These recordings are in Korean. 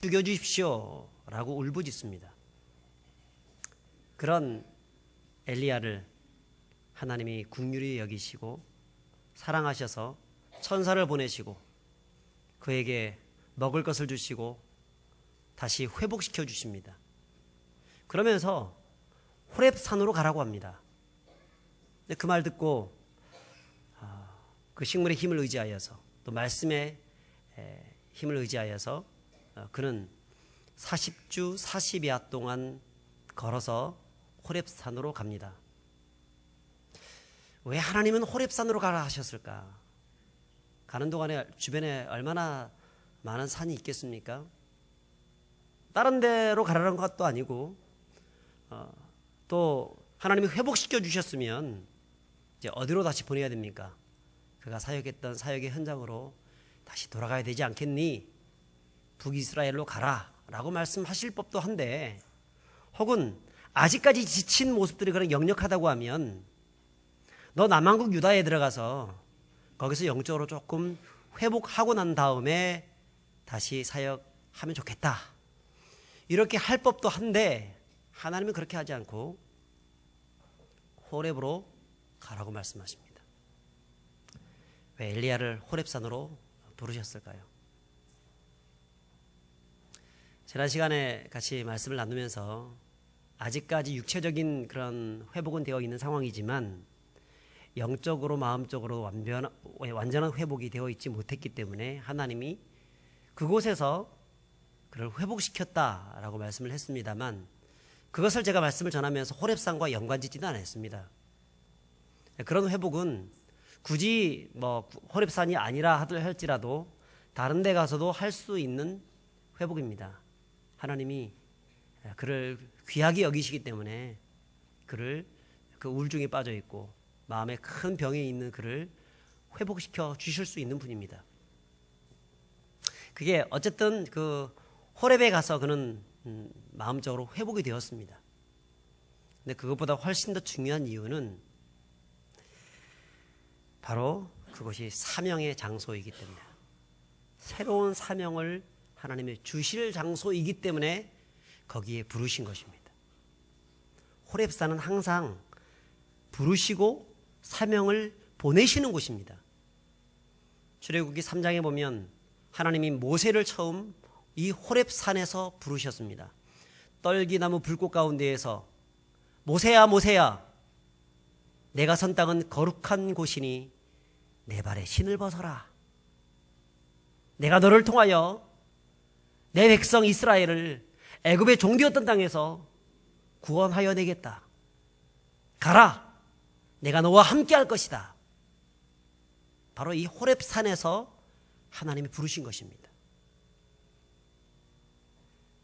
죽여주십시오 라고 울부짖습니다. 그런 엘리야를 하나님이 긍휼히 여기시고 사랑하셔서 천사를 보내시고 그에게 먹을 것을 주시고 다시 회복시켜 주십니다. 그러면서 호렙산으로 가라고 합니다. 그 말 듣고 그 식물의 힘을 의지하여서 또 말씀의 힘을 의지하여서 그는 40주 40야 동안 걸어서 호렙산으로 갑니다. 왜 하나님은 호렙산으로 가라 하셨을까? 가는 동안에 주변에 얼마나 많은 산이 있겠습니까? 다른 데로 가라는 것도 아니고 또 하나님이 회복시켜 주셨으면 이제 어디로 다시 보내야 됩니까? 그가 사역했던 사역의 현장으로 다시 돌아가야 되지 않겠니? 북이스라엘로 가라 라고 말씀하실 법도 한데, 혹은 아직까지 지친 모습들이 그런 역력하다고 하면 너 남한국 유다에 들어가서 거기서 영적으로 조금 회복하고 난 다음에 다시 사역하면 좋겠다, 이렇게 할 법도 한데 하나님은 그렇게 하지 않고 호렙으로 가라고 말씀하십니다. 왜 엘리야를 호렙산으로 부르셨을까요? 지난 시간에 같이 말씀을 나누면서 아직까지 육체적인 그런 회복은 되어 있는 상황이지만 영적으로 마음적으로 완전한 회복이 되어 있지 못했기 때문에 하나님이 그곳에서 그를 회복시켰다라고 말씀을 했습니다만, 그것을 제가 말씀을 전하면서 호렙산과 연관짓지는 않았습니다. 그런 회복은 굳이 호렙산이 아니라 할지라도 다른 데 가서도 할 수 있는 회복입니다. 하나님이 그를 귀하게 여기시기 때문에 그를 그 우울증에 빠져 있고 마음에 큰 병에 있는 그를 회복시켜 주실 수 있는 분입니다. 그게 어쨌든 그 호렙에 가서 그는 마음적으로 회복이 되었습니다. 근데 그것보다 훨씬 더 중요한 이유는 바로 그것이 사명의 장소이기 때문에, 새로운 사명을 하나님의 주실 장소이기 때문에 거기에 부르신 것입니다. 호렙산은 항상 부르시고 사명을 보내시는 곳입니다. 출애굽기 3장에 보면 하나님이 모세를 처음 이 호렙산에서 부르셨습니다. 떨기나무 불꽃 가운데에서 모세야 모세야, 내가 선 땅은 거룩한 곳이니 내 발에 신을 벗어라. 내가 너를 통하여 내 백성 이스라엘을 애굽의 종되었던 땅에서 구원하여 내겠다. 가라. 내가 너와 함께 할 것이다. 바로 이 호렙산에서 하나님이 부르신 것입니다.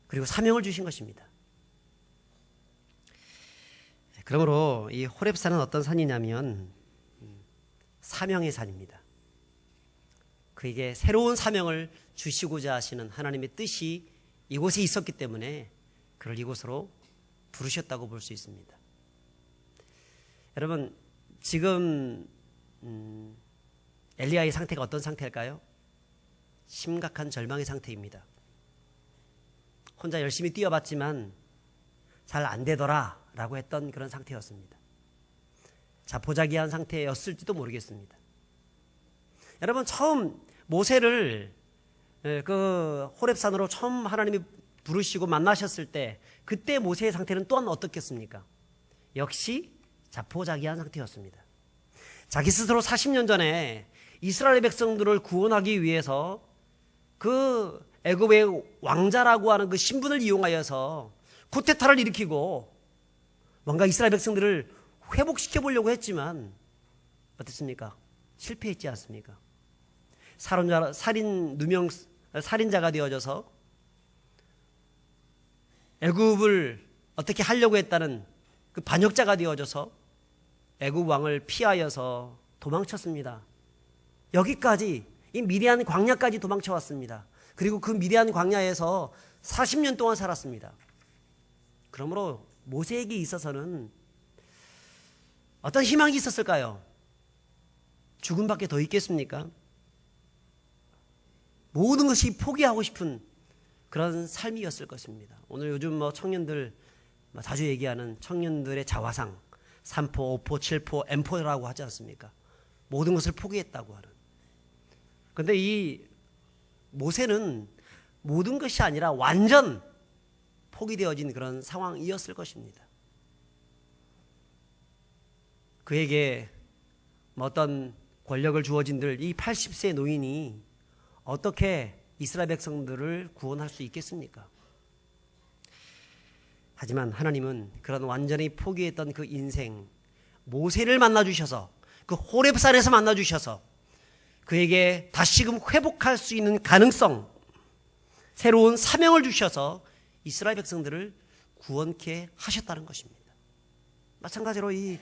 그리고 사명을 주신 것입니다. 그러므로 이 호렙산은 어떤 산이냐면 사명의 산입니다. 그에게 새로운 사명을 주시고자 하시는 하나님의 뜻이 이곳에 있었기 때문에 그를 이곳으로 부르셨다고 볼 수 있습니다. 여러분, 지금 엘리야의 상태가 어떤 상태일까요? 심각한 절망의 상태입니다. 혼자 열심히 뛰어봤지만 잘 안 되더라 라고 했던 그런 상태였습니다. 자포자기한 상태였을지도 모르겠습니다. 여러분, 처음 모세를 그 호렙산으로 처음 하나님이 부르시고 만나셨을 때 그때 모세의 상태는 또한 어떻겠습니까? 역시 자포자기한 상태였습니다. 자기 스스로 40년 전에 이스라엘 백성들을 구원하기 위해서 그 애굽의 왕자라고 하는 그 신분을 이용하여서 쿠데타를 일으키고 뭔가 이스라엘 백성들을 회복시켜 보려고 했지만 어땠습니까? 실패했지 않습니까? 살인자가 되어져서 애굽을 어떻게 하려고 했다는 그 반역자가 되어져서 애굽 왕을 피하여서 도망쳤습니다. 여기까지, 이 미디안 광야까지 도망쳐왔습니다. 그리고 그 미디안 광야에서 40년 동안 살았습니다. 그러므로 모세에게 있어서는 어떤 희망이 있었을까요? 죽음밖에 더 있겠습니까? 모든 것이 포기하고 싶은 그런 삶이었을 것입니다. 오늘 요즘 청년들 자주 얘기하는 청년들의 자화상 3포, 5포, 7포, M4라고 하지 않습니까? 모든 것을 포기했다고 하는. 그런데 이 모세는 모든 것이 아니라 완전 포기되어진 그런 상황이었을 것입니다. 그에게 어떤 권력을 주어진들 이 80세 노인이 어떻게 이스라엘 백성들을 구원할 수 있겠습니까? 하지만 하나님은 그런 완전히 포기했던 그 인생 모세를 만나주셔서 그 호렙산에서 만나주셔서 그에게 다시금 회복할 수 있는 가능성, 새로운 사명을 주셔서 이스라엘 백성들을 구원케 하셨다는 것입니다. 마찬가지로 이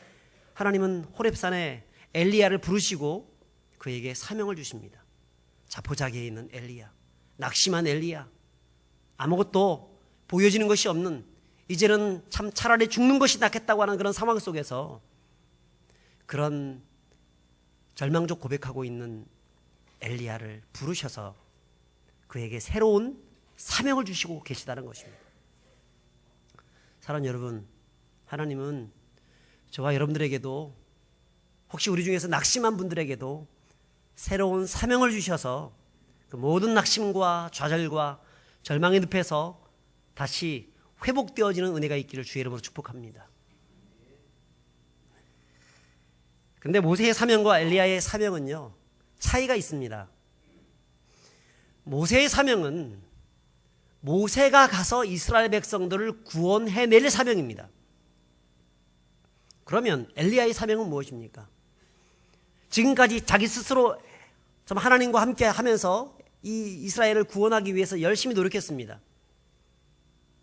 하나님은 호렙산에 엘리야를 부르시고 그에게 사명을 주십니다. 자포자기에 있는 엘리야, 낙심한 엘리야, 아무것도 보여지는 것이 없는, 이제는 참 차라리 죽는 것이 낫겠다고 하는 그런 상황 속에서 그런 절망적 고백하고 있는 엘리야를 부르셔서 그에게 새로운 사명을 주시고 계시다는 것입니다. 사랑하는 여러분, 하나님은 저와 여러분들에게도, 혹시 우리 중에서 낙심한 분들에게도 새로운 사명을 주셔서 그 모든 낙심과 좌절과 절망의 늪에서 다시 회복되어지는 은혜가 있기를 주의 이름으로 축복합니다. 그런데 모세의 사명과 엘리야의 사명은요, 차이가 있습니다. 모세의 사명은 모세가 가서 이스라엘 백성들을 구원해낼 사명입니다. 그러면 엘리야의 사명은 무엇입니까? 지금까지 자기 스스로 좀 하나님과 함께 하면서 이 이스라엘을 구원하기 위해서 열심히 노력했습니다.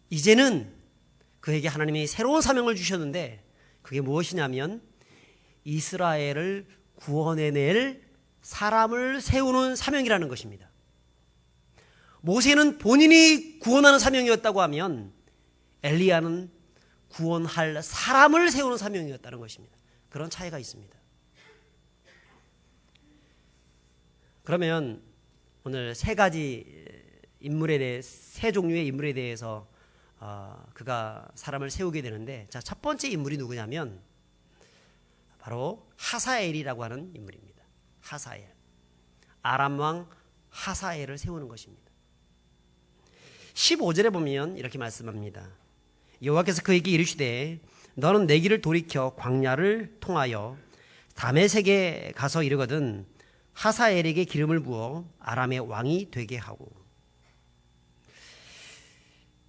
이제는 그에게 하나님이 새로운 사명을 주셨는데 그게 무엇이냐면 이스라엘을 구원해낼 사람을 세우는 사명이라는 것입니다. 모세는 본인이 구원하는 사명이었다고 하면 엘리야는 구원할 사람을 세우는 사명이었다는 것입니다. 그런 차이가 있습니다. 그러면 오늘 세 가지 인물에 대해, 세 종류의 인물에 대해서 그가 사람을 세우게 되는데, 자, 첫 번째 인물이 누구냐면 바로 하사엘이라고 하는 인물입니다. 하사엘, 아람 왕 하사엘을 세우는 것입니다. 15절에 보면 이렇게 말씀합니다. 여호와께서 그에게 이르시되 너는 내 길을 돌이켜 광야를 통하여 다메섹에 가서 이르거든 하사엘에게 기름을 부어 아람의 왕이 되게 하고.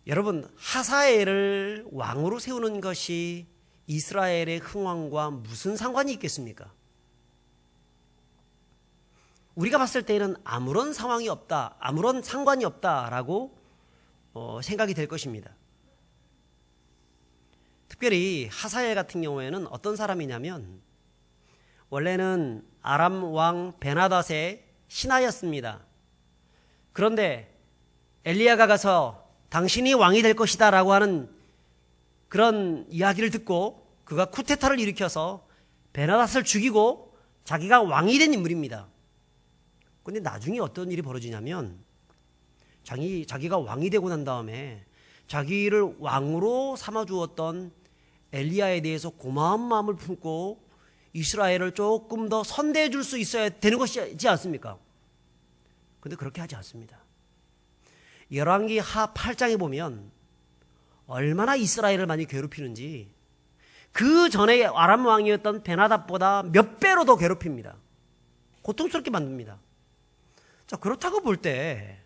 여러분, 하사엘을 왕으로 세우는 것이 이스라엘의 흥왕과 무슨 상관이 있겠습니까? 우리가 봤을 때는 아무런 상황이 없다, 아무런 상관이 없다라고 생각이 될 것입니다. 특별히 하사엘 같은 경우에는 어떤 사람이냐면 원래는 아람 왕 베나닷의 신하였습니다. 그런데 엘리야가 가서 당신이 왕이 될 것이다 라고 하는 그런 이야기를 듣고 그가 쿠데타를 일으켜서 베나닷을 죽이고 자기가 왕이 된 인물입니다. 그런데 나중에 어떤 일이 벌어지냐면 자기가 왕이 되고 난 다음에 자기를 왕으로 삼아주었던 엘리야에 대해서 고마운 마음을 품고 이스라엘을 조금 더 선대해 줄 수 있어야 되는 것이지 않습니까? 그런데 그렇게 하지 않습니다. 열왕기 하 8장에 보면 얼마나 이스라엘을 많이 괴롭히는지 그 전에 아람 왕이었던 베나닷보다 몇 배로 더 괴롭힙니다. 고통스럽게 만듭니다. 자, 그렇다고 볼 때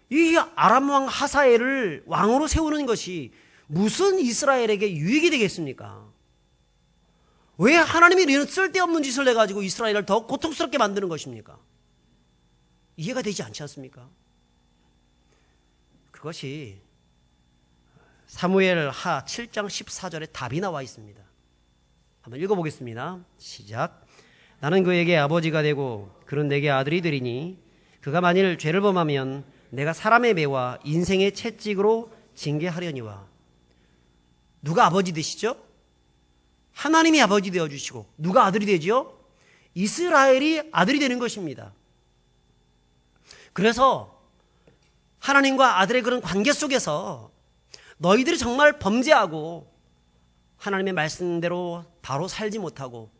이 아람 왕 하사엘을 왕으로 세우는 것이 무슨 이스라엘에게 유익이 되겠습니까? 왜 하나님이 이런 쓸데없는 짓을 해가지고 이스라엘을 더 고통스럽게 만드는 것입니까? 이해가 되지 않지 않습니까? 그것이 사무엘 하 7장 14절에 답이 나와 있습니다. 한번 읽어보겠습니다. 시작. 나는 그에게 아버지가 되고 그는 내게 아들이 되리니 그가 만일 죄를 범하면 내가 사람의 매와 인생의 채찍으로 징계하려니와. 누가 아버지 되시죠? 하나님이 아버지 되어주시고 누가 아들이 되죠? 이스라엘이 아들이 되는 것입니다. 그래서 하나님과 아들의 그런 관계 속에서 너희들이 정말 범죄하고 하나님의 말씀대로 바로 살지 못하고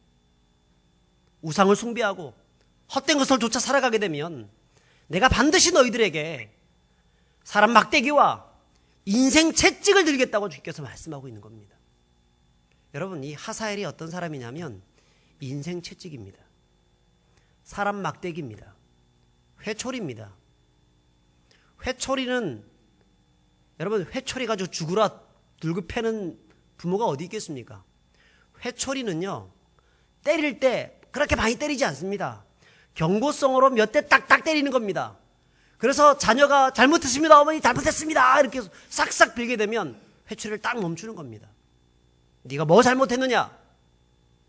우상을 숭배하고 헛된 것을 쫓아 살아가게 되면 내가 반드시 너희들에게 사람 막대기와 인생 채찍을 들겠다고 주께서 말씀하고 있는 겁니다. 여러분, 이 하사엘이 어떤 사람이냐면 인생 채찍입니다. 사람 막대기입니다. 회초리입니다. 회초리는 여러분, 회초리 가지고 죽으라 들고 패는 부모가 어디 있겠습니까? 회초리는요, 때릴 때 그렇게 많이 때리지 않습니다. 경고성으로 몇 대 딱딱 때리는 겁니다. 그래서 자녀가 잘못했습니다, 어머니 잘못했습니다, 이렇게 싹싹 빌게 되면 회초리를 딱 멈추는 겁니다. 네가 뭐 잘못했느냐?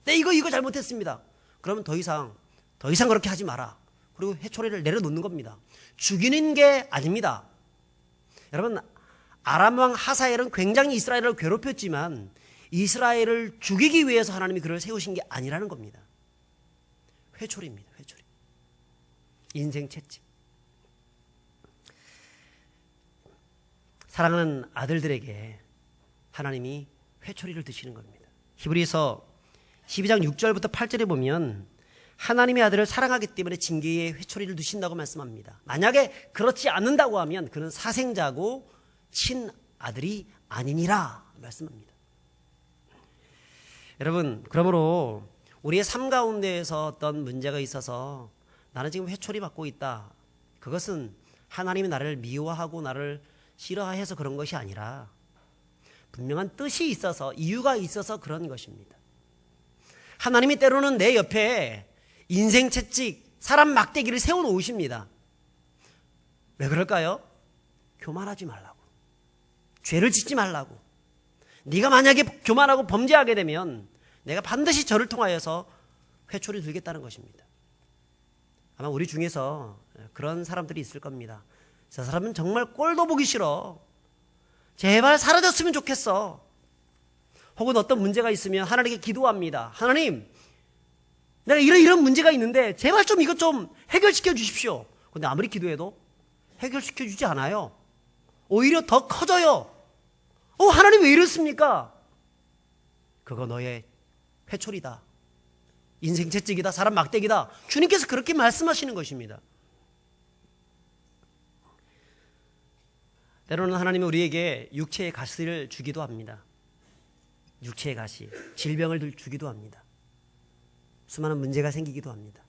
네, 이거 잘못했습니다. 그러면 더 이상 그렇게 하지 마라. 그리고 회초리를 내려놓는 겁니다. 죽이는 게 아닙니다. 여러분, 아람 왕 하사엘은 굉장히 이스라엘을 괴롭혔지만 이스라엘을 죽이기 위해서 하나님이 그를 세우신 게 아니라는 겁니다. 회초리입니다. 회초리. 인생 채찍. 사랑하는 아들들에게 하나님이 회초리를 드시는 겁니다. 히브리서 12장 6절부터 8절에 보면 하나님의 아들을 사랑하기 때문에 징계의 회초리를 두신다고 말씀합니다. 만약에 그렇지 않는다고 하면 그는 사생자고 친아들이 아니니라 말씀합니다. 여러분, 그러므로 우리의 삶 가운데에서 어떤 문제가 있어서 나는 지금 회초리 받고 있다. 그것은 하나님이 나를 미워하고 나를 싫어해서 그런 것이 아니라 분명한 뜻이 있어서, 이유가 있어서 그런 것입니다. 하나님이 때로는 내 옆에 인생 채찍, 사람 막대기를 세워놓으십니다. 왜 그럴까요? 교만하지 말라고, 죄를 짓지 말라고. 네가 만약에 교만하고 범죄하게 되면 내가 반드시 저를 통하여서 회초리 들겠다는 것입니다. 아마 우리 중에서 그런 사람들이 있을 겁니다. 저 사람은 정말 꼴도 보기 싫어. 제발 사라졌으면 좋겠어. 혹은 어떤 문제가 있으면 하나님께 기도합니다. 하나님, 내가 이런 문제가 있는데 제발 좀 이것 좀 해결시켜 주십시오. 근데 아무리 기도해도 해결시켜 주지 않아요. 오히려 더 커져요. 하나님 왜 이렇습니까? 그거 너의 회초리다. 인생 채찍이다. 사람 막대기다. 주님께서 그렇게 말씀하시는 것입니다. 때로는 하나님은 우리에게 육체의 가시를 주기도 합니다. 육체의 가시, 질병을 주기도 합니다. 수많은 문제가 생기기도 합니다.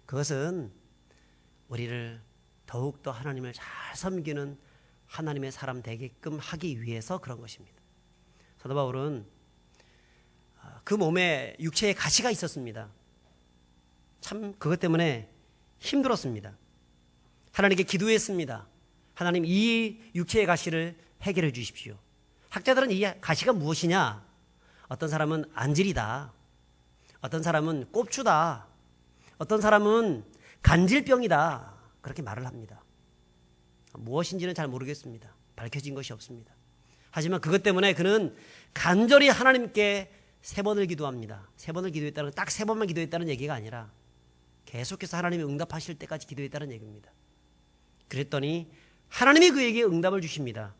그것은 우리를 더욱더 하나님을 잘 섬기는 하나님의 사람 되게끔 하기 위해서 그런 것입니다. 사도 바울은 그 몸에 육체의 가시가 있었습니다. 참 그것 때문에 힘들었습니다. 하나님께 기도했습니다. 하나님, 이 육체의 가시를 해결해 주십시오. 학자들은 이 가시가 무엇이냐? 어떤 사람은 안질이다. 어떤 사람은 꼽추다. 어떤 사람은 간질병이다. 그렇게 말을 합니다. 무엇인지는 잘 모르겠습니다. 밝혀진 것이 없습니다. 하지만 그것 때문에 그는 간절히 하나님께 3번을 기도합니다. 3번을 기도했다는 건 딱 3번만 기도했다는 얘기가 아니라 계속해서 하나님이 응답하실 때까지 기도했다는 얘기입니다. 그랬더니 하나님이 그에게 응답을 주십니다.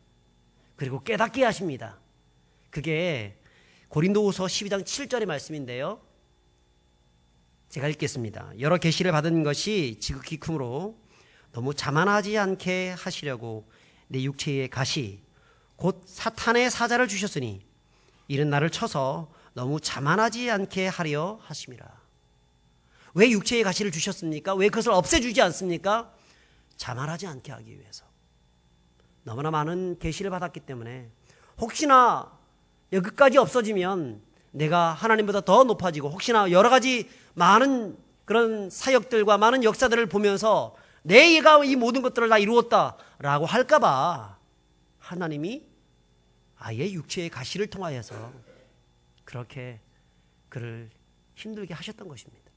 그리고 깨닫게 하십니다. 그게 고린도후서 12장 7절의 말씀인데요. 제가 읽겠습니다. 여러 계시를 받은 것이 지극히 크므로 너무 자만하지 않게 하시려고 내 육체의 가시 곧 사탄의 사자를 주셨으니 이는 나를 쳐서 너무 자만하지 않게 하려 하심이라. 왜 육체의 가시를 주셨습니까? 왜 그것을 없애주지 않습니까? 자만하지 않게 하기 위해서. 너무나 많은 계시를 받았기 때문에 혹시나 여기까지 없어지면 내가 하나님보다 더 높아지고 혹시나 여러 가지 많은 그런 사역들과 많은 역사들을 보면서 내가 이 모든 것들을 다 이루었다라고 할까봐 하나님이 아예 육체의 가시를 통하여서 그렇게 그를 힘들게 하셨던 것입니다.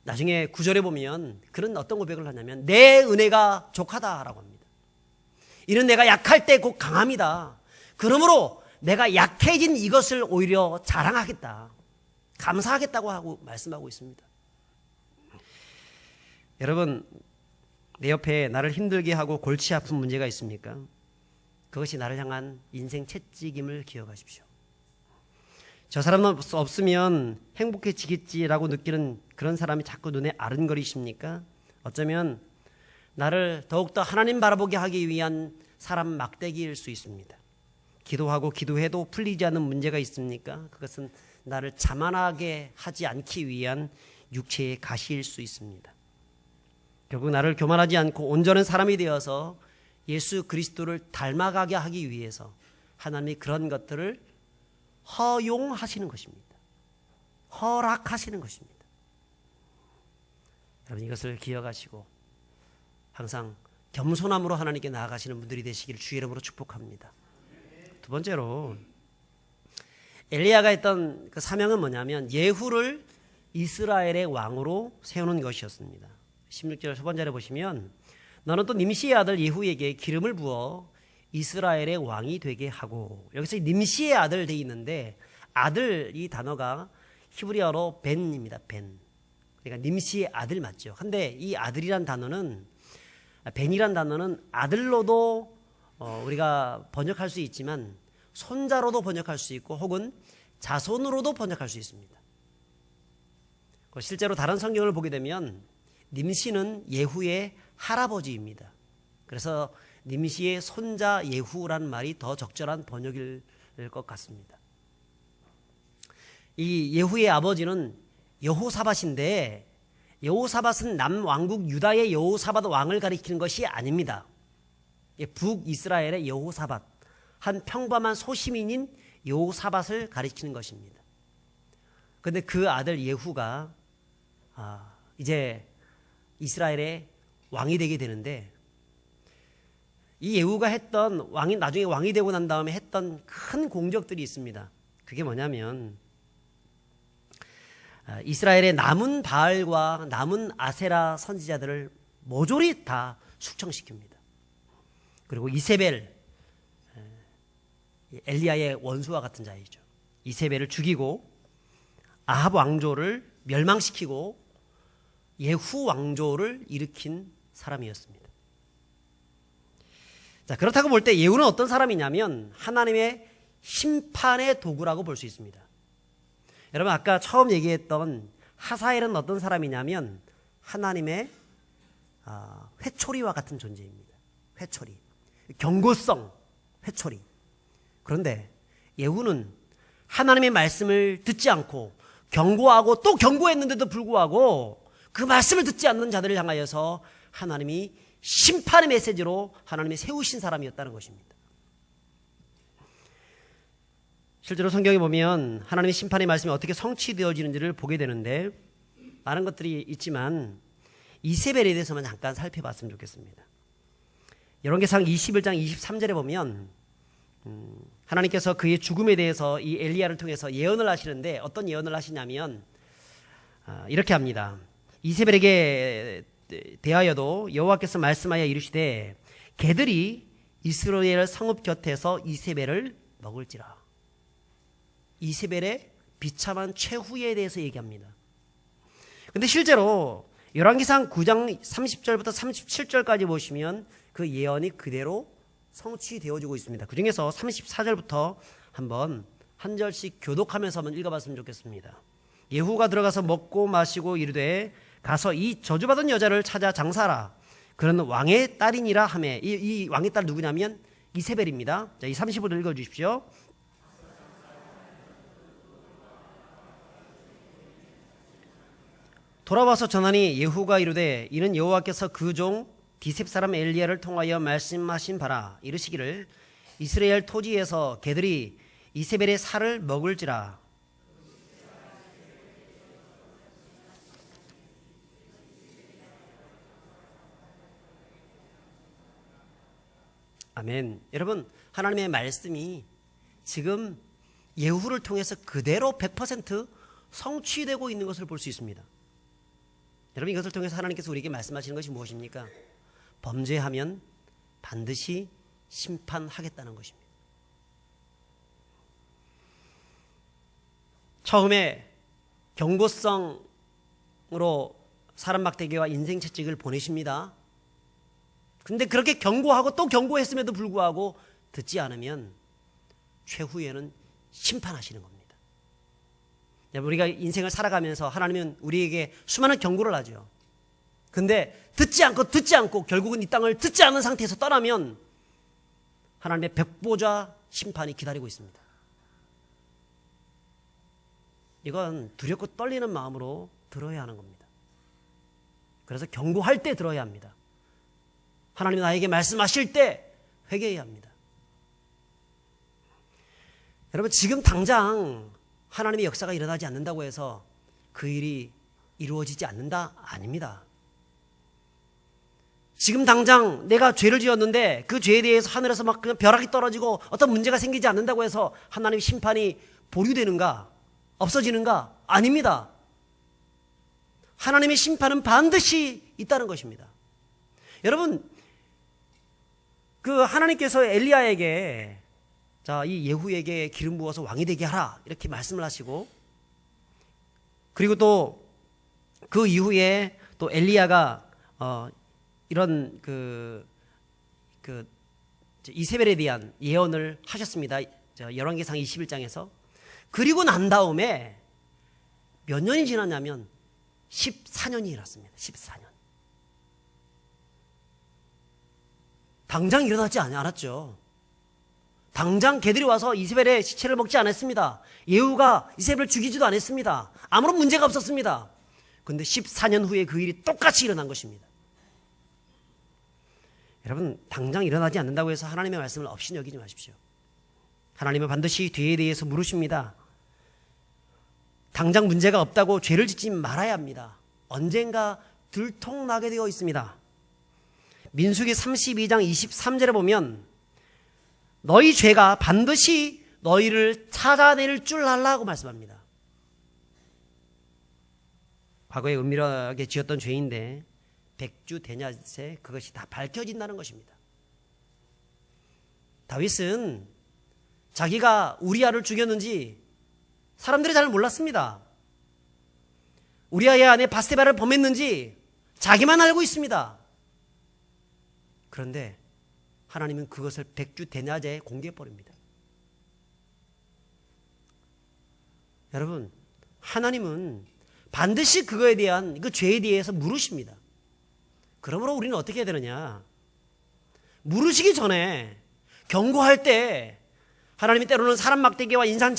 나중에 9절에 보면 그는 어떤 고백을 하냐면 내 은혜가 족하다라고 합니다. 이는 내가 약할 때 곧 강함이다. 그러므로 내가 약해진 이것을 오히려 자랑하겠다. 감사하겠다고 하고 말씀하고 있습니다. 여러분, 내 옆에 나를 힘들게 하고 골치 아픈 문제가 있습니까? 그것이 나를 향한 인생 채찍임을 기억하십시오. 저 사람은 없으면 행복해지겠지라고 느끼는 그런 사람이 자꾸 눈에 아른거리십니까? 어쩌면 나를 더욱더 하나님 바라보게 하기 위한 사람 막대기일 수 있습니다. 기도하고 기도해도 풀리지 않는 문제가 있습니까? 그것은 나를 자만하게 하지 않기 위한 육체의 가시일 수 있습니다. 결국 나를 교만하지 않고 온전한 사람이 되어서 예수 그리스도를 닮아가게 하기 위해서 하나님이 그런 것들을 허용하시는 것입니다. 허락하시는 것입니다. 여러분 이것을 기억하시고 항상 겸손함으로 하나님께 나아가시는 분들이 되시기를 주의 이름으로 축복합니다. 두 번째로 엘리야가 했던 그 사명은 뭐냐면 예후를 이스라엘의 왕으로 세우는 것이었습니다. 16절 초반절에 보시면 너는 또 님시의 아들 예후에게 기름을 부어 이스라엘의 왕이 되게 하고, 여기서 님시의 아들 돼 있는데 아들 이 단어가 히브리어로 벤입니다. 벤. 그러니까 님시의 아들 맞죠. 근데 이 아들이란 단어는 벤이란 단어는 아들로도 우리가 번역할 수 있지만 손자로도 번역할 수 있고 혹은 자손으로도 번역할 수 있습니다. 실제로 다른 성경을 보게 되면 님시는 예후의 할아버지입니다. 그래서 님시의 손자 예후라는 말이 더 적절한 번역일 것 같습니다. 이 예후의 아버지는 여호사밧인데 여호사밧은 남왕국 유다의 여호사밧 왕을 가리키는 것이 아닙니다. 북이스라엘의 여호사밧, 한 평범한 소시민인 여호사밧을 가리키는 것입니다. 그런데 그 아들 예후가 이제 이스라엘의 왕이 되게 되는데, 이 예후가 했던 나중에 왕이 되고 난 다음에 했던 큰 공적들이 있습니다. 그게 뭐냐면 이스라엘의 남은 바알과 남은 아세라 선지자들을 모조리 다 숙청시킵니다. 그리고 이세벨, 엘리야의 원수와 같은 자이죠. 이세벨을 죽이고 아합 왕조를 멸망시키고 예후 왕조를 일으킨 사람이었습니다. 자, 그렇다고 볼 때 예후는 어떤 사람이냐면 하나님의 심판의 도구라고 볼 수 있습니다. 여러분 아까 처음 얘기했던 하사엘은 어떤 사람이냐면 하나님의 회초리와 같은 존재입니다. 회초리, 경고성 회초리. 그런데 예후는 하나님의 말씀을 듣지 않고 경고하고 또 경고했는데도 불구하고 그 말씀을 듣지 않는 자들을 향하여서 하나님이 심판의 메시지로 하나님이 세우신 사람이었다는 것입니다. 실제로 성경에 보면 하나님의 심판의 말씀이 어떻게 성취되어지는지를 보게 되는데 많은 것들이 있지만 이세벨에 대해서만 잠깐 살펴봤으면 좋겠습니다. 열왕기상 21장 23절에 보면 하나님께서 그의 죽음에 대해서 이 엘리야를 통해서 예언을 하시는데 어떤 예언을 하시냐면 이렇게 합니다. 이세벨에게 대하여도 여호와께서 말씀하여 이르시되 개들이 이스라엘 성읍 곁에서 이세벨을 먹을지라. 이세벨의 비참한 최후에 대해서 얘기합니다. 그런데 실제로 열왕기상 9장 30절부터 37절까지 보시면 그 예언이 그대로 성취되어지고 있습니다. 그 중에서 34절부터 한번 한 절씩 교독하면서 한번 읽어봤으면 좋겠습니다. 예후가 들어가서 먹고 마시고 이르되 가서 이 저주받은 여자를 찾아 장사하라. 그는 왕의 딸이니라 하매, 이 왕의 딸 누구냐면 이세벨입니다. 자, 이 35절 읽어주십시오. 돌아와서 전하니 예후가 이르되 이는 여호와께서 그 종 디셉 사람 엘리야를 통하여 말씀하신 바라. 이르시기를 이스라엘 토지에서 개들이 이세벨의 살을 먹을지라. 아멘. 여러분 하나님의 말씀이 지금 예후를 통해서 그대로 100% 성취되고 있는 것을 볼 수 있습니다. 여러분 이것을 통해서 하나님께서 우리에게 말씀하시는 것이 무엇입니까? 범죄하면 반드시 심판하겠다는 것입니다. 처음에 경고성으로 사람 막대기와 인생 채찍을 보내십니다. 근데 그렇게 경고하고 또 경고했음에도 불구하고 듣지 않으면 최후에는 심판하시는 겁니다. 우리가 인생을 살아가면서 하나님은 우리에게 수많은 경고를 하죠. 근데 듣지 않고 결국은 이 땅을 듣지 않는 상태에서 떠나면 하나님의 백보자 심판이 기다리고 있습니다. 이건 두렵고 떨리는 마음으로 들어야 하는 겁니다. 그래서 경고할 때 들어야 합니다. 하나님이 나에게 말씀하실 때 회개해야 합니다. 여러분, 지금 당장 하나님의 역사가 일어나지 않는다고 해서 그 일이 이루어지지 않는다? 아닙니다. 지금 당장 내가 죄를 지었는데 그 죄에 대해서 하늘에서 막 그냥 벼락이 떨어지고 어떤 문제가 생기지 않는다고 해서 하나님의 심판이 보류되는가? 없어지는가? 아닙니다. 하나님의 심판은 반드시 있다는 것입니다. 여러분, 그 하나님께서 엘리야에게 이 예후에게 기름 부어서 왕이 되게 하라 이렇게 말씀을 하시고, 그리고 또 그 이후에 또 엘리야가 이런 이세벨에 대한 예언을 하셨습니다. 열왕기상 21장에서. 그리고 난 다음에 몇 년이 지났냐면 14년이 일었습니다. 14년. 당장 일어나지 않았죠. 당장 걔들이 와서 이세벨의 시체를 먹지 않았습니다. 예후가 이세벨을 죽이지도 않았습니다. 아무런 문제가 없었습니다. 그런데 14년 후에 그 일이 똑같이 일어난 것입니다. 여러분, 당장 일어나지 않는다고 해서 하나님의 말씀을 없이 여기지 마십시오. 하나님은 반드시 뒤에 대해서 물으십니다. 당장 문제가 없다고 죄를 짓지 말아야 합니다. 언젠가 들통나게 되어 있습니다. 민수기 32장 23절에 보면 너희 죄가 반드시 너희를 찾아낼 줄 알라고 말씀합니다. 과거에 은밀하게 지었던 죄인데 백주대낮에 그것이 다 밝혀진다는 것입니다. 다윗은 자기가 우리아를 죽였는지 사람들이 잘 몰랐습니다. 우리아의 아내 바세바를 범했는지 자기만 알고 있습니다. 그런데 하나님은 그것을 백주대낮에 공개해버립니다. 여러분, 하나님은 반드시 그거에 대한 그 죄에 대해서 물으십니다. 그러므로 우리는 어떻게 해야 되느냐? 물으시기 전에 경고할 때 하나님이 때로는 사람 막대기와 인생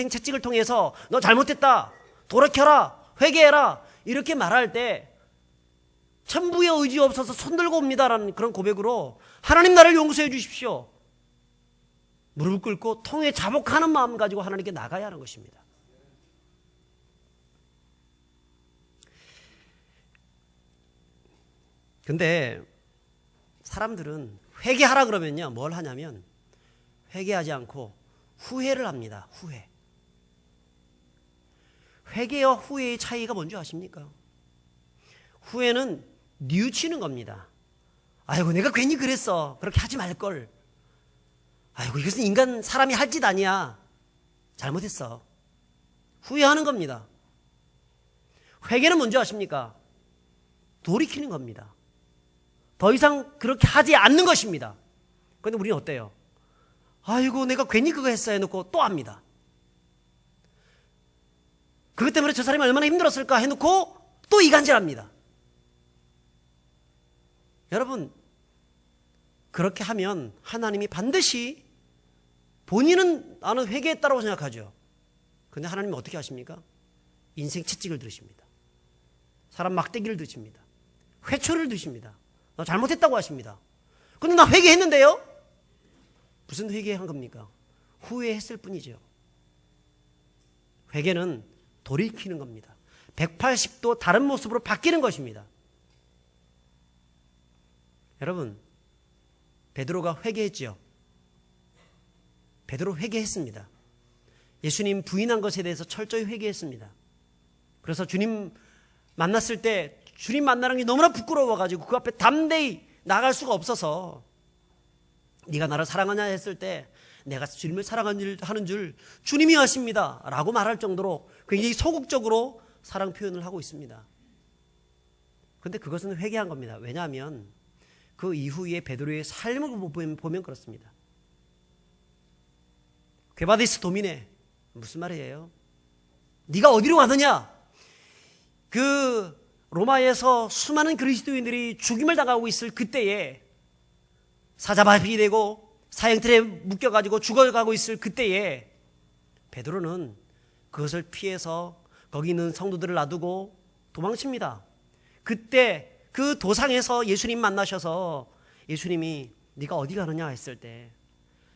채찍을 통해서 너 잘못했다, 돌이켜라, 회개해라 이렇게 말할 때 천부의 의지 없어서 손들고 옵니다라는 그런 고백으로 하나님 나를 용서해 주십시오. 무릎을 꿇고 통에 자복하는 마음 가지고 하나님께 나가야 하는 것입니다. 근데 사람들은 회개하라 그러면요, 뭘 하냐면 회개하지 않고 후회를 합니다. 회개와 후회의 차이가 뭔지 아십니까? 후회는 뉘우치는 겁니다. 아이고, 내가 괜히 그랬어. 그렇게 하지 말걸. 아이고, 이것은 인간 사람이 할 짓 아니야. 잘못했어. 후회하는 겁니다. 회개는 뭔지 아십니까? 돌이키는 겁니다. 더 이상 그렇게 하지 않는 것입니다. 그런데 우리는 어때요? 아이고, 내가 괜히 그거 했어 해놓고 또 합니다. 그것 때문에 저 사람이 얼마나 힘들었을까 해놓고 또 이간질합니다. 여러분, 그렇게 하면 하나님이 반드시 본인은 나는 회개했다고 생각하죠. 그런데 하나님은 어떻게 하십니까? 인생 채찍을 들으십니다. 사람 막대기를 드십니다. 회초를 드십니다. 너 잘못했다고 하십니다. 근데 나 회개했는데요? 무슨 회개한 겁니까? 후회했을 뿐이죠. 회개는 돌이키는 겁니다. 180도 다른 모습으로 바뀌는 것입니다. 여러분, 베드로가 회개했죠. 베드로 회개했습니다. 예수님 부인한 것에 대해서 철저히 회개했습니다. 그래서 주님 만났을 때 주님 만나는 게 너무나 부끄러워가지고 그 앞에 담대히 나갈 수가 없어서 네가 나를 사랑하냐 했을 때 내가 주님을 사랑하는 줄 주님이 아십니다 라고 말할 정도로 굉장히 소극적으로 사랑 표현을 하고 있습니다. 그런데 그것은 회개한 겁니다. 왜냐하면 그 이후에 베드로의 삶을 보면 그렇습니다. 괭바디스 도미네, 무슨 말이에요? 네가 어디로 가느냐? 그 로마에서 수많은 그리스도인들이 죽임을 당하고 있을 그때에, 사자발이 되고 사형틀에 묶여가지고 죽어가고 있을 그때에 베드로는 그것을 피해서 거기 있는 성도들을 놔두고 도망칩니다. 그때 그 도상에서 예수님 만나셔서 예수님이 네가 어디 가느냐 했을 때,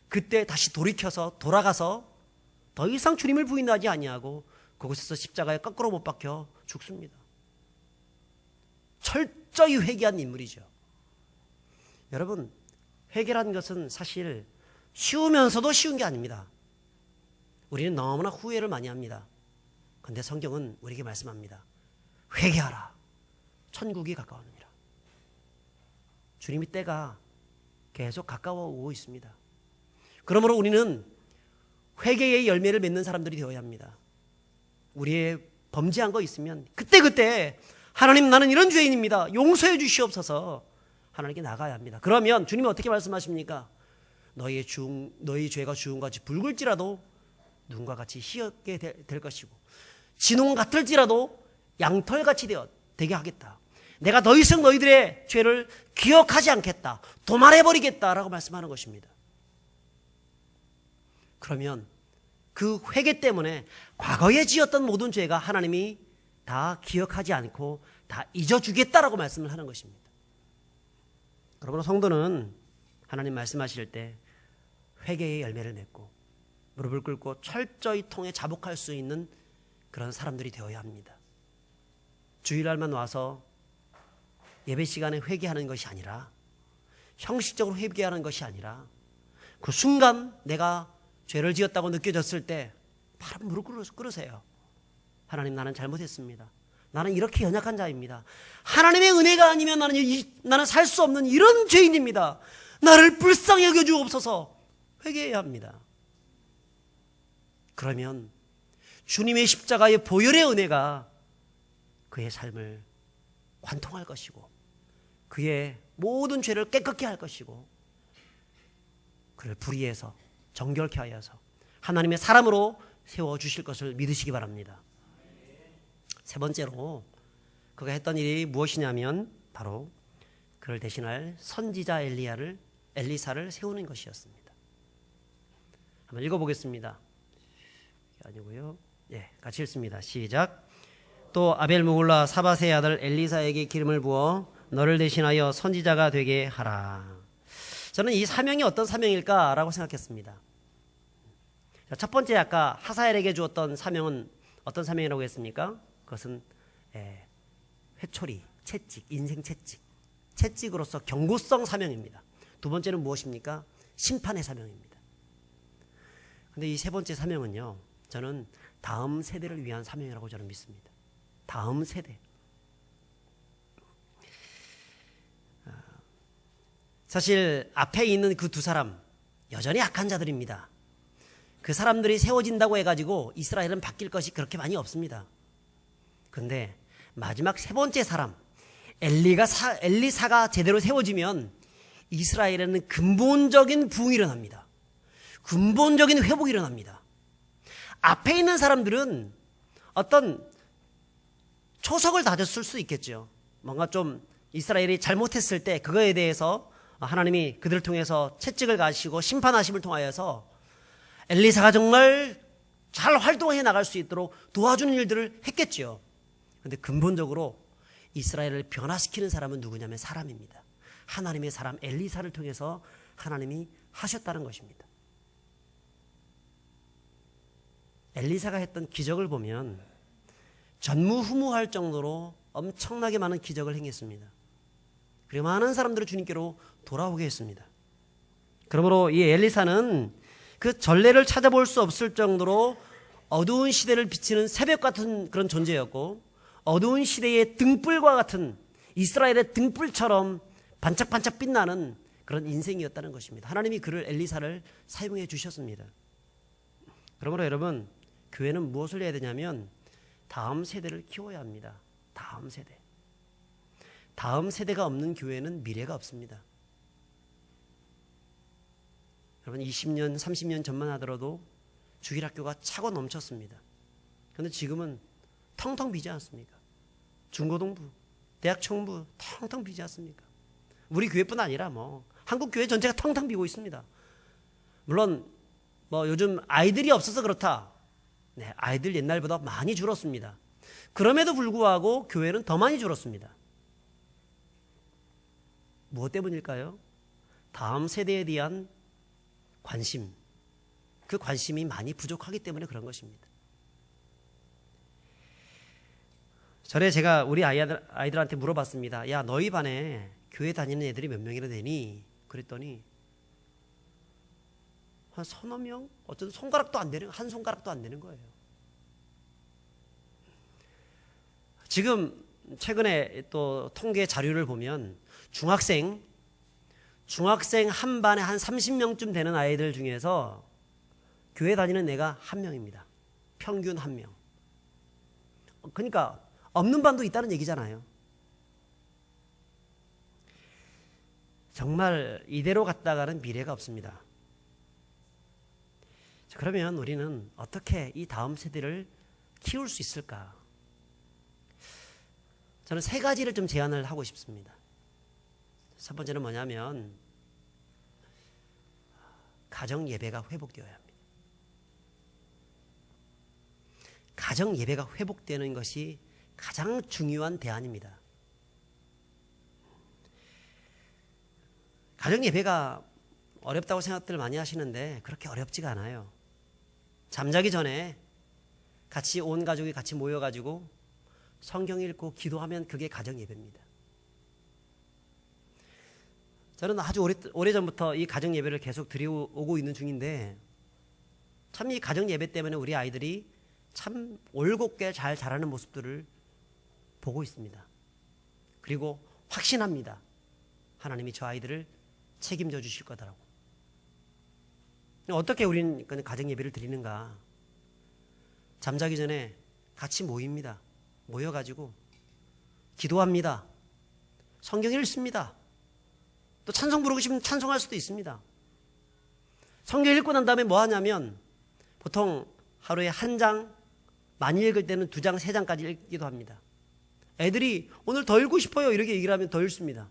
그때 다시 돌아가서 더 이상 주님을 부인하지 아니하고 그곳에서 십자가에 거꾸로 못 박혀 죽습니다. 철저히 회개한 인물이죠. 여러분, 회개라는 것은 사실 쉬우면서도 쉬운 게 아닙니다. 우리는 너무나 후회를 많이 합니다. 그런데 성경은 우리에게 말씀합니다. 회개하라. 천국이 가까웠느니라. 주님의 때가 계속 가까워 오고 있습니다. 그러므로 우리는 회개의 열매를 맺는 사람들이 되어야 합니다. 우리의 범죄한 거 있으면 그때 하나님, 나는 이런 죄인입니다, 용서해 주시옵소서 하나님께 나가야 합니다. 그러면 주님이 어떻게 말씀하십니까? 너희의 죄가 주홍같이 붉을지라도 눈과 같이 희었게 될 것이고 진홍 같을지라도 양털같이 되게 하겠다. 내가 더 이상 너희들의 죄를 기억하지 않겠다, 도말해버리겠다라고 말씀하는 것입니다. 그러면 그 회개 때문에 과거에 지었던 모든 죄가 하나님이 다 기억하지 않고 다 잊어주겠다라고 말씀을 하는 것입니다. 그러므로 성도는 하나님 말씀하실 때 회개의 열매를 맺고 무릎을 꿇고 철저히 통해 자복할 수 있는 그런 사람들이 되어야 합니다. 주일날만 와서 예배 시간에 회개하는 것이 아니라, 형식적으로 회개하는 것이 아니라, 그 순간 내가 죄를 지었다고 느껴졌을 때 바로 무릎 꿇으세요. 하나님, 나는 잘못했습니다. 나는 이렇게 연약한 자입니다. 하나님의 은혜가 아니면 나는 살 수 없는 이런 죄인입니다. 나를 불쌍히 여겨주옵소서. 회개해야 합니다. 그러면 주님의 십자가의 보혈의 은혜가 그의 삶을 관통할 것이고 그의 모든 죄를 깨끗게 할 것이고 그를 불의해서 정결케 하여서 하나님의 사람으로 세워주실 것을 믿으시기 바랍니다. 세 번째로 그가 했던 일이 무엇이냐면 바로 그를 대신할 선지자 엘리사를 세우는 것이었습니다. 한번 읽어보겠습니다. 아니고요. 같이 읽습니다. 시작. 또 아벨므홀라 사밧의 아들 엘리사에게 기름을 부어 너를 대신하여 선지자가 되게 하라. 저는 이 사명이 어떤 사명일까라고 생각했습니다. 첫 번째, 아까 하사엘에게 주었던 사명은 어떤 사명이라고 했습니까? 그것은 회초리, 채찍, 인생 채찍으로서 경고성 사명입니다. 두 번째는 무엇입니까? 심판의 사명입니다. 그런데 이 세 번째 사명은요, 저는 다음 세대를 위한 사명이라고 저는 믿습니다. 다음 세대. 사실 앞에 있는 그 두 사람 여전히 악한 자들입니다. 그 사람들이 세워진다고 해가지고 이스라엘은 바뀔 것이 그렇게 많이 없습니다. 그런데 마지막 세 번째 사람 엘리사가 제대로 세워지면 이스라엘에는 근본적인 부흥이 일어납니다. 근본적인 회복이 일어납니다. 앞에 있는 사람들은 어떤 초석을 다졌을 수 있겠죠. 뭔가 좀 이스라엘이 잘못했을 때 그거에 대해서 하나님이 그들을 통해서 채찍을 가시고 심판하심을 통하여서 엘리사가 정말 잘 활동해 나갈 수 있도록 도와주는 일들을 했겠죠. 그런데 근본적으로 이스라엘을 변화시키는 사람은 누구냐면 사람입니다. 하나님의 사람 엘리사를 통해서 하나님이 하셨다는 것입니다. 엘리사가 했던 기적을 보면 전무후무할 정도로 엄청나게 많은 기적을 행했습니다. 그리고 많은 사람들을 주님께로 돌아오게 했습니다. 그러므로 이 엘리사는 그 전례를 찾아볼 수 없을 정도로 어두운 시대를 비치는 새벽 같은 그런 존재였고, 어두운 시대의 등불과 같은 이스라엘의 등불처럼 반짝반짝 빛나는 그런 인생이었다는 것입니다. 하나님이 그를 엘리사를 사용해 주셨습니다. 그러므로 여러분, 교회는 무엇을 해야 되냐면 다음 세대를 키워야 합니다. 다음 세대. 다음 세대가 없는 교회는 미래가 없습니다. 여러분 20년, 30년 전만 하더라도 주일학교가 차고 넘쳤습니다. 그런데 지금은 텅텅 비지 않습니까? 중고등부, 대학 청부 텅텅 비지 않습니까? 우리 교회뿐 아니라 한국 교회 전체가 텅텅 비고 있습니다. 물론 요즘 아이들이 없어서 그렇다. 네, 아이들 옛날보다 많이 줄었습니다. 그럼에도 불구하고 교회는 더 많이 줄었습니다. 무엇 때문일까요? 다음 세대에 대한 관심, 그 관심이 많이 부족하기 때문에 그런 것입니다. 전에 제가 우리 아이들한테 물어봤습니다. 야, 너희 반에 교회 다니는 애들이 몇 명이나 되니? 그랬더니 한 서너 명? 어쩌면 손가락도 안 되는, 한 손가락도 안 되는 거예요. 지금 최근에 또 통계 자료를 보면 중학생 한 반에 한 30명쯤 되는 아이들 중에서 교회 다니는 애가 한 명입니다. 평균 한 명. 그러니까 없는 반도 있다는 얘기잖아요. 정말 이대로 갔다가는 미래가 없습니다. 그러면 우리는 어떻게 이 다음 세대를 키울 수 있을까? 저는 세 가지를 좀 제안을 하고 싶습니다. 첫 번째는 뭐냐면 가정 예배가 회복되어야 합니다. 가정 예배가 회복되는 것이 가장 중요한 대안입니다. 가정 예배가 어렵다고 생각들 많이 하시는데 그렇게 어렵지가 않아요. 잠자기 전에 같이 온 가족이 같이 모여가지고 성경 읽고 기도하면 그게 가정 예배입니다. 저는 아주 오래전부터 이 가정 예배를 계속 드려오고 있는 중인데 참 이 가정 예배 때문에 우리 아이들이 참 올곧게 잘 자라는 모습들을 보고 있습니다. 그리고 확신합니다. 하나님이 저 아이들을 책임져 주실 거다라고. 어떻게 우리는 가정 예배를 드리는가? 잠자기 전에 같이 모입니다. 모여가지고 기도합니다. 성경 읽습니다. 또 찬송 부르고 싶으면 찬송할 수도 있습니다. 성경 읽고 난 다음에 뭐 하냐면 보통 하루에 한 장, 많이 읽을 때는 2장, 3장까지 읽기도 합니다. 애들이 오늘 더 읽고 싶어요 이렇게 얘기를 하면 더 읽습니다.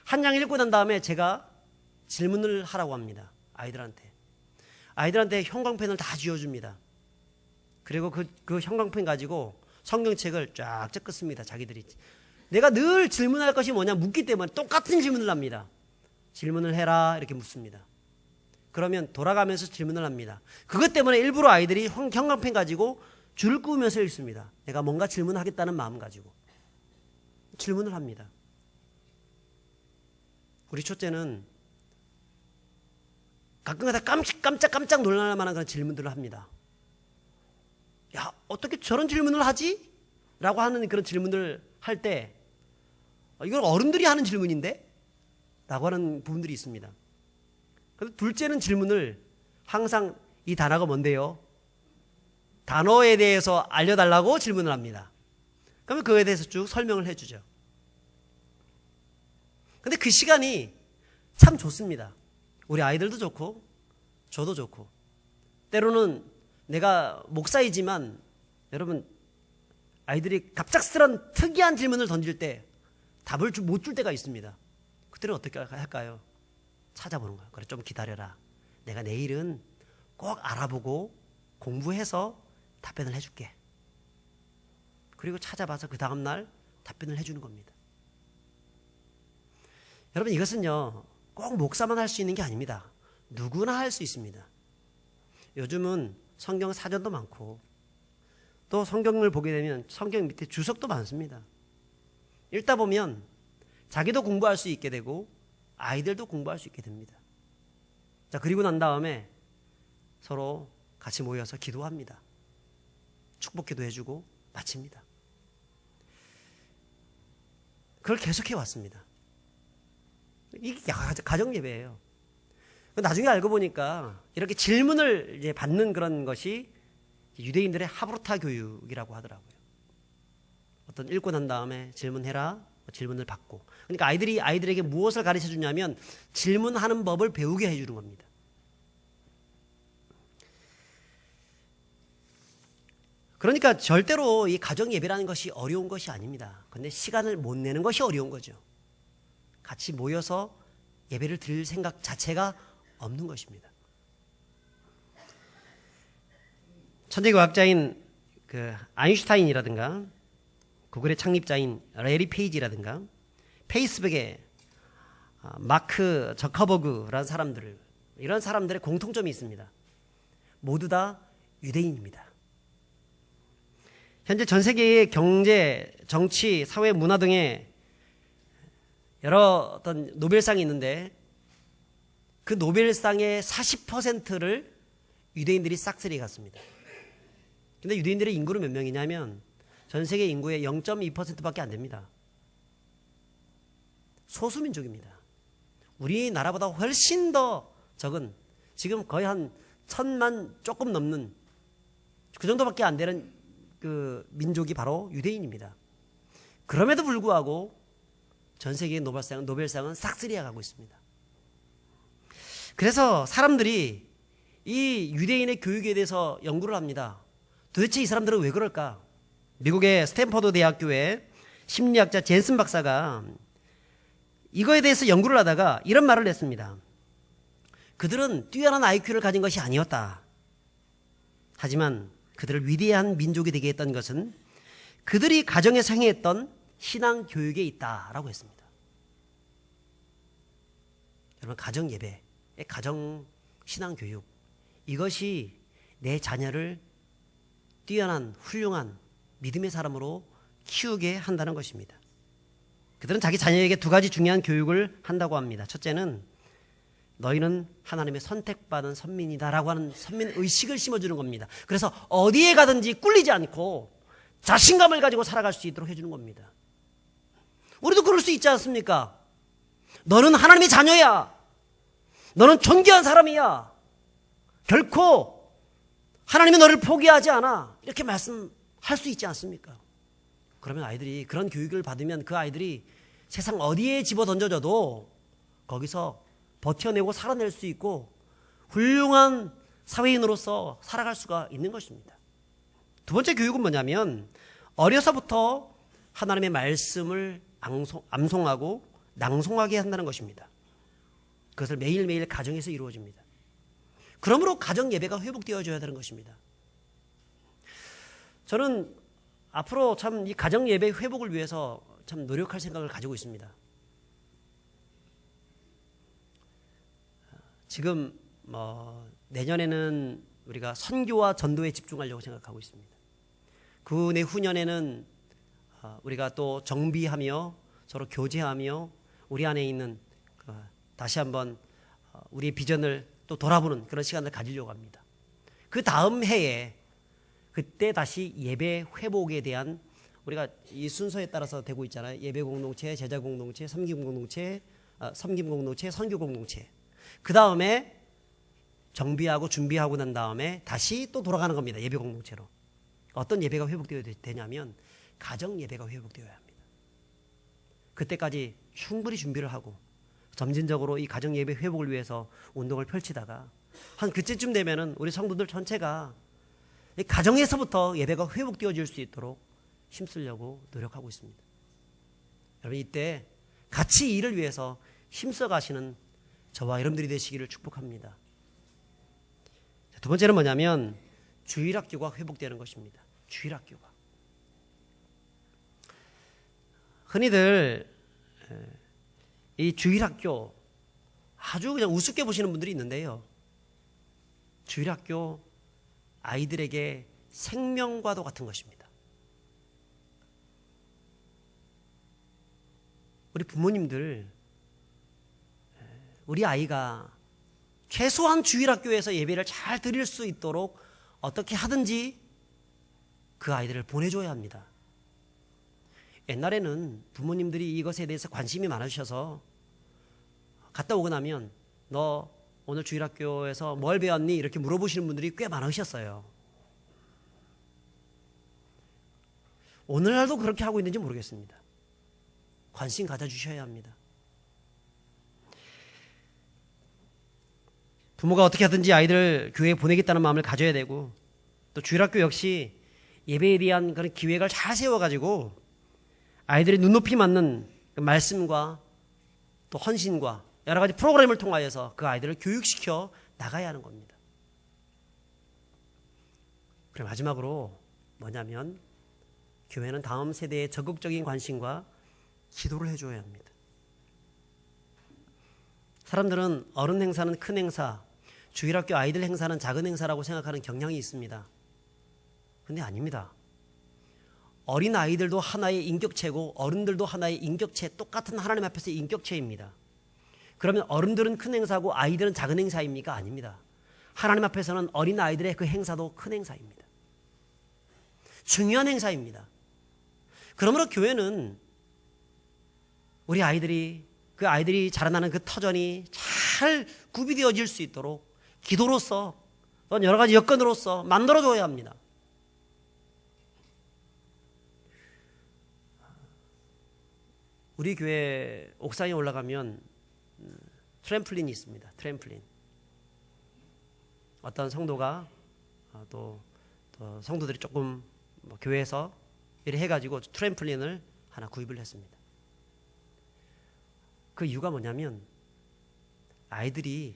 한 장 읽고 난 다음에 제가 질문을 하라고 합니다. 아이들한테 형광펜을 다 쥐어줍니다. 그리고 그 형광펜 가지고 성경책을 쫙쫙 긋습니다. 자기들이. 내가 늘 질문할 것이 뭐냐 묻기 때문에 똑같은 질문을 합니다. 질문을 해라 이렇게 묻습니다. 그러면 돌아가면서 질문을 합니다. 그것 때문에 일부러 아이들이 형광펜 가지고 줄을 끄면서 읽습니다. 내가 뭔가 질문하겠다는 마음 가지고 질문을 합니다. 우리 첫째는 가끔가다 깜짝 놀랄 만한 그런 질문들을 합니다. 야, 어떻게 저런 질문을 하지? 라고 하는 그런 질문을 할 때 이건 어른들이 하는 질문인데? 라고 하는 부분들이 있습니다. 그래서 둘째는 질문을 항상 이 단어가 뭔데요? 단어에 대해서 알려달라고 질문을 합니다. 그러면 그거에 대해서 쭉 설명을 해주죠. 근데 그 시간이 참 좋습니다. 우리 아이들도 좋고 저도 좋고 때로는 내가 목사이지만 여러분 아이들이 갑작스런 특이한 질문을 던질 때 답을 못 줄 때가 있습니다. 그때는 어떻게 할까요? 찾아보는 거예요. 그래 좀 기다려라. 내가 내일은 꼭 알아보고 공부해서 답변을 해줄게. 그리고 찾아봐서 그 다음날 답변을 해주는 겁니다. 여러분 이것은요 꼭 목사만 할 수 있는 게 아닙니다. 누구나 할 수 있습니다. 요즘은 성경 사전도 많고 또 성경을 보게 되면 성경 밑에 주석도 많습니다. 읽다 보면 자기도 공부할 수 있게 되고 아이들도 공부할 수 있게 됩니다. 자, 그리고 난 다음에 서로 같이 모여서 기도합니다. 축복기도 해주고 마칩니다. 그걸 계속해 왔습니다. 이게 가정 예배예요. 나중에 알고 보니까 이렇게 질문을 이제 받는 그런 것이 유대인들의 하브르타 교육이라고 하더라고요. 어떤 읽고 난 다음에 질문해라, 질문을 받고. 그러니까 아이들에게 무엇을 가르쳐 주냐면 질문하는 법을 배우게 해주는 겁니다. 그러니까 절대로 이 가정 예배라는 것이 어려운 것이 아닙니다. 그런데 시간을 못 내는 것이 어려운 거죠. 같이 모여서 예배를 드릴 생각 자체가 없는 것입니다. 천재과학자인 아인슈타인이라든가 구글의 창립자인 레리 페이지라든가 페이스북의 마크 저커버그라는 사람들, 이런 사람들의 공통점이 있습니다. 모두 다 유대인입니다. 현재 전 세계의 경제, 정치, 사회, 문화 등의 여러 어떤 노벨상이 있는데 그 노벨상의 40%를 유대인들이 싹쓸이 갔습니다. 근데 유대인들의 인구는 몇 명이냐면 전 세계 인구의 0.2%밖에 안 됩니다. 소수민족입니다. 우리나라보다 훨씬 더 적은, 지금 거의 한 1,000만 조금 넘는 그 정도밖에 안 되는 그 민족이 바로 유대인입니다. 그럼에도 불구하고 전 세계의 노벨상은 싹쓸이 가고 있습니다. 그래서 사람들이 이 유대인의 교육에 대해서 연구를 합니다. 도대체 이 사람들은 왜 그럴까? 미국의 스탠퍼드 대학교의 심리학자 젠슨 박사가 이거에 대해서 연구를 하다가 이런 말을 했습니다. 그들은 뛰어난 IQ를 가진 것이 아니었다. 하지만 그들을 위대한 민족이 되게 했던 것은 그들이 가정에서 행했던 신앙 교육에 있다라고 했습니다. 여러분, 가정 예배, 가정 신앙 교육, 이것이 내 자녀를 뛰어난 훌륭한 믿음의 사람으로 키우게 한다는 것입니다. 그들은 자기 자녀에게 두 가지 중요한 교육을 한다고 합니다. 첫째는 너희는 하나님의 선택받은 선민이다라고 하는 선민의식을 심어주는 겁니다. 그래서 어디에 가든지 꿀리지 않고 자신감을 가지고 살아갈 수 있도록 해주는 겁니다. 우리도 그럴 수 있지 않습니까? 너는 하나님의 자녀야. 너는 존귀한 사람이야. 결코 하나님이 너를 포기하지 않아. 이렇게 말씀할 수 있지 않습니까? 그러면 아이들이 그런 교육을 받으면 그 아이들이 세상 어디에 집어 던져져도 거기서 버텨내고 살아낼 수 있고 훌륭한 사회인으로서 살아갈 수가 있는 것입니다. 두 번째 교육은 뭐냐면 어려서부터 하나님의 말씀을 암송하고 낭송하게 한다는 것입니다. 그것을 매일매일 가정에서 이루어집니다. 그러므로 가정 예배가 회복되어져야 되는 것입니다. 저는 앞으로 참 이 가정 예배 회복을 위해서 참 노력할 생각을 가지고 있습니다. 지금 내년에는 우리가 선교와 전도에 집중하려고 생각하고 있습니다. 그 내후년에는 우리가 또 정비하며 서로 교제하며 우리 안에 있는 다시 한번 우리의 비전을 또 돌아보는 그런 시간을 가지려고 합니다. 그 다음 해에 그때 다시 예배 회복에 대한 우리가 이 순서에 따라서 되고 있잖아요. 예배 공동체, 제자 공동체, 섬김 공동체, 선교 공동체. 그 다음에 정비하고 준비하고 난 다음에 다시 또 돌아가는 겁니다. 예배 공동체로. 어떤 예배가 회복되어야 되냐면 가정 예배가 회복되어야 합니다. 그때까지 충분히 준비를 하고 점진적으로 이 가정 예배 회복을 위해서 운동을 펼치다가 한 그때쯤 되면은 우리 성도들 전체가 이 가정에서부터 예배가 회복되어질 수 있도록 힘쓰려고 노력하고 있습니다. 여러분, 이때 같이 이 일을 위해서 힘써 가시는 저와 여러분들이 되시기를 축복합니다. 두 번째는 뭐냐면 주일학교가 회복되는 것입니다. 주일학교가. 흔히들 이 주일학교 아주 그냥 우습게 보시는 분들이 있는데요. 주일학교 아이들에게 생명과도 같은 것입니다. 우리 부모님들, 우리 아이가 최소한 주일학교에서 예배를 잘 드릴 수 있도록 어떻게 하든지 그 아이들을 보내줘야 합니다. 옛날에는 부모님들이 이것에 대해서 관심이 많으셔서 갔다 오고 나면 너 오늘 주일학교에서 뭘 배웠니? 이렇게 물어보시는 분들이 꽤 많으셨어요. 오늘날도 그렇게 하고 있는지 모르겠습니다. 관심 가져주셔야 합니다. 부모가 어떻게 하든지 아이들을 교회에 보내겠다는 마음을 가져야 되고, 또 주일학교 역시 예배에 대한 그런 기획을 잘 세워가지고 아이들이 눈높이 맞는 그 말씀과 또 헌신과 여러 가지 프로그램을 통하여서 그 아이들을 교육시켜 나가야 하는 겁니다. 그리고 마지막으로 뭐냐면, 교회는 다음 세대의 적극적인 관심과 기도를 해줘야 합니다. 사람들은 어른 행사는 큰 행사, 주일학교 아이들 행사는 작은 행사라고 생각하는 경향이 있습니다. 근데 아닙니다. 어린 아이들도 하나의 인격체고 어른들도 하나의 인격체, 똑같은 하나님 앞에서의 인격체입니다. 그러면 어른들은 큰 행사고 아이들은 작은 행사입니까? 아닙니다. 하나님 앞에서는 어린 아이들의 그 행사도 큰 행사입니다. 중요한 행사입니다. 그러므로 교회는 우리 아이들이, 그 아이들이 자라나는 그 터전이 잘 구비되어질 수 있도록 기도로서 또는 여러 가지 여건으로서 만들어줘야 합니다. 우리 교회 옥상에 올라가면 트램플린이 있습니다. 트램플린. 어떤 성도가 또 성도들이 조금 교회에서 이렇게 해가지고 트램플린을 하나 구입을 했습니다. 그 이유가 뭐냐면, 아이들이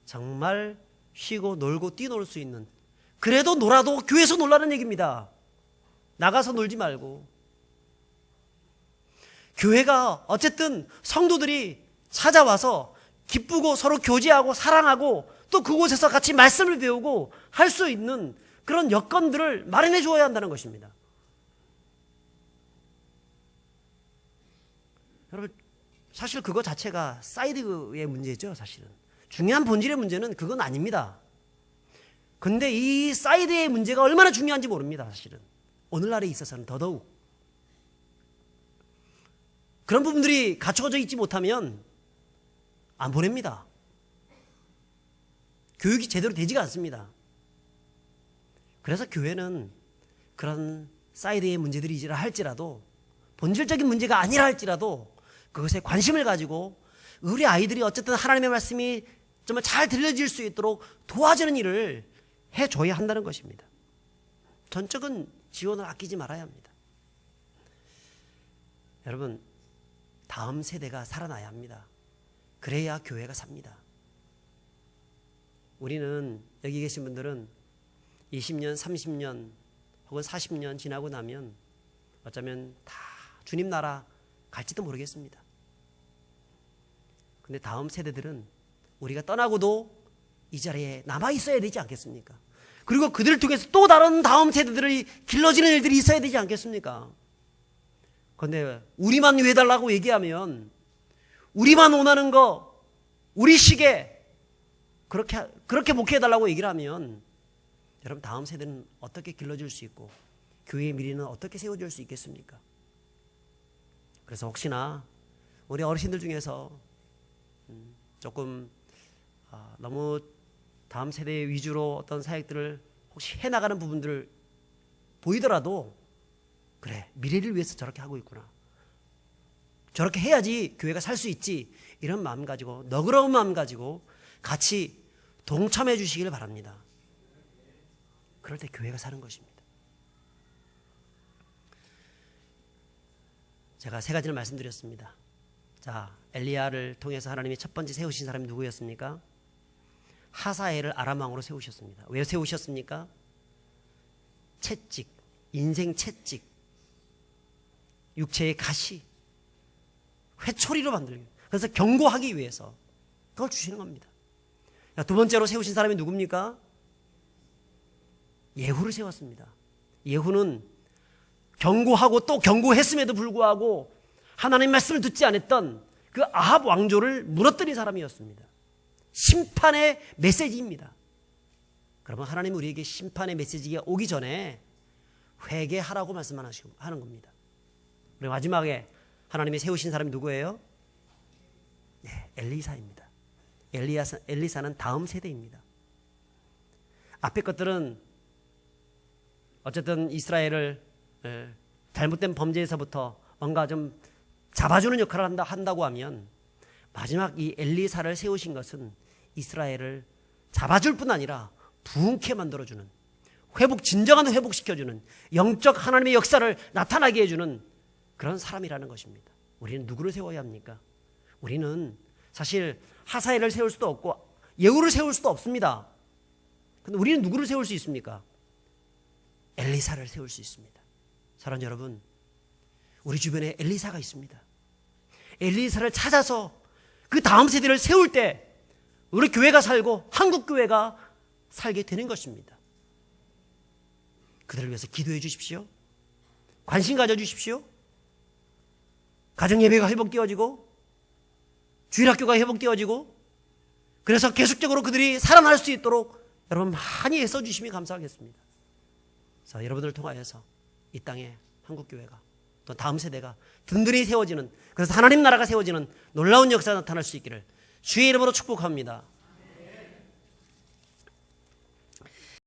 정말 쉬고 놀고 뛰놀 수 있는, 그래도 놀아도 교회에서 놀라는 얘기입니다. 나가서 놀지 말고. 교회가 어쨌든 성도들이 찾아와서 기쁘고 서로 교제하고 사랑하고 또 그곳에서 같이 말씀을 배우고 할 수 있는 그런 여건들을 마련해 주어야 한다는 것입니다. 여러분, 사실 그거 자체가 사이드의 문제죠. 사실은 중요한 본질의 문제는 그건 아닙니다. 근데 이 사이드의 문제가 얼마나 중요한지 모릅니다. 사실은 오늘날에 있어서는 더더욱 그런 부분들이 갖춰져 있지 못하면 안 보냅니다. 교육이 제대로 되지가 않습니다. 그래서 교회는 그런 사이드의 문제들이라 할지라도, 본질적인 문제가 아니라 할지라도 그것에 관심을 가지고 우리 아이들이 어쨌든 하나님의 말씀이 정말 잘 들려질 수 있도록 도와주는 일을 해줘야 한다는 것입니다. 전적인 지원을 아끼지 말아야 합니다. 여러분, 다음 세대가 살아나야 합니다. 그래야 교회가 삽니다. 우리는, 여기 계신 분들은 20년, 30년 혹은 40년 지나고 나면 어쩌면 다 주님 나라 갈지도 모르겠습니다. 근데 다음 세대들은 우리가 떠나고도 이 자리에 남아 있어야 되지 않겠습니까? 그리고 그들을 통해서 또 다른 다음 세대들이 길러지는 일들이 있어야 되지 않겠습니까? 그런데 우리만 해달라고 얘기하면, 우리만 원하는 거, 우리 시계 그렇게 목회해달라고 얘기를 하면, 여러분, 다음 세대는 어떻게 길러질 수 있고 교회의 미래는 어떻게 세워질 수 있겠습니까? 그래서 혹시나 우리 어르신들 중에서 조금 너무 다음 세대 위주로 어떤 사역들을 혹시 해나가는 부분들을 보이더라도, 그래, 미래를 위해서 저렇게 하고 있구나, 저렇게 해야지 교회가 살 수 있지, 이런 마음 가지고, 너그러운 마음 가지고 같이 동참해 주시기를 바랍니다. 그럴 때 교회가 사는 것입니다. 제가 3가지를 말씀드렸습니다. 자, 엘리야를 통해서 하나님이 첫 번째 세우신 사람이 누구였습니까? 하사엘을 아람 왕으로 세우셨습니다. 왜 세우셨습니까? 채찍, 인생 채찍, 육체의 가시, 회초리로 만들기, 그래서 경고하기 위해서 그걸 주시는 겁니다. 자, 두 번째로 세우신 사람이 누굽니까? 예후를 세웠습니다. 예후는 경고하고 또 경고했음에도 불구하고 하나님의 말씀을 듣지 않았던 그 아합 왕조를 무너뜨린 사람이었습니다. 심판의 메시지입니다. 그러면 하나님은 우리에게 심판의 메시지가 오기 전에 회개하라고 말씀하는 겁니다. 그리고 마지막에 하나님이 세우신 사람이 누구예요? 네, 엘리사입니다. 엘리사는 다음 세대입니다. 앞에 것들은 어쨌든 이스라엘을 잘못된 범죄에서부터 뭔가 좀 잡아주는 역할을 한다고 하면 마지막 이 엘리사를 세우신 것은 이스라엘을 잡아줄 뿐 아니라 부흥케 만들어주는, 진정한 회복시켜주는, 영적 하나님의 역사를 나타나게 해주는 그런 사람이라는 것입니다. 우리는 누구를 세워야 합니까? 우리는 사실 하사엘을 세울 수도 없고 예후를 세울 수도 없습니다. 근데 우리는 누구를 세울 수 있습니까? 엘리사를 세울 수 있습니다. 사랑하는 여러분, 우리 주변에 엘리사가 있습니다. 엘리사를 찾아서 그 다음 세대를 세울 때 우리 교회가 살고 한국 교회가 살게 되는 것입니다. 그들을 위해서 기도해 주십시오. 관심 가져 주십시오. 가정 예배가 회복되어지고 주일학교가 회복되어지고, 그래서 계속적으로 그들이 살아날 수 있도록 여러분 많이 애써 주시면 감사하겠습니다. 자, 여러분들을 통하여서 이 땅에 한국교회가 또 다음 세대가 든든히 세워지는, 그래서 하나님 나라가 세워지는 놀라운 역사가 나타날 수 있기를 주의 이름으로 축복합니다.